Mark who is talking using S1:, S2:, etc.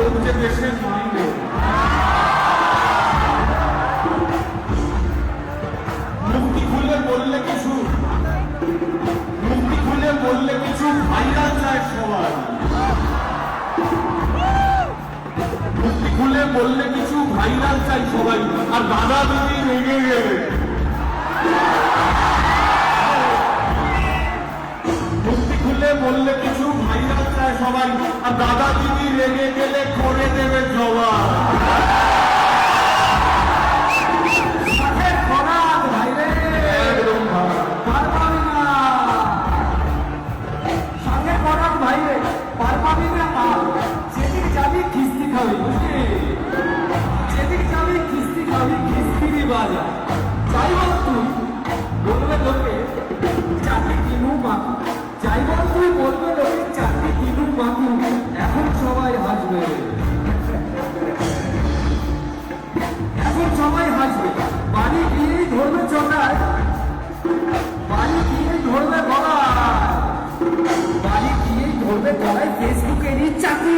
S1: লোক যে দেশের মাইনে। মুক্তি খুলে বললে কিছু, মুক্তি খুলে বললে কিছু ভাইরাল চায় সবাই। মুক্তি খুলে বললে কিছু ভাইরাল চাই সবাই, আর দাদা দিদি রেগে গেলে। মুক্তি খুলে বললে কিছু ভাইরাল চায় সবাই, আর দাদা দিদি রেগে গেলে করে দেবে জবাব।
S2: যাই বল তুই বলবে লোকে চাকরি কিনু মাকু, যাই বল তুই বলবে লোকে চাকরি কিনু মাকু, এখন সবাই হাসবে, এখন সবাই হাসবে। বাড়ি গিয়েই ধরবে চটায়, বাড়ি গিয়েই ধরবে গলায়, বাড়ি গিয়েই ধরবে গলায় ফেসবুকেরই চাকরি।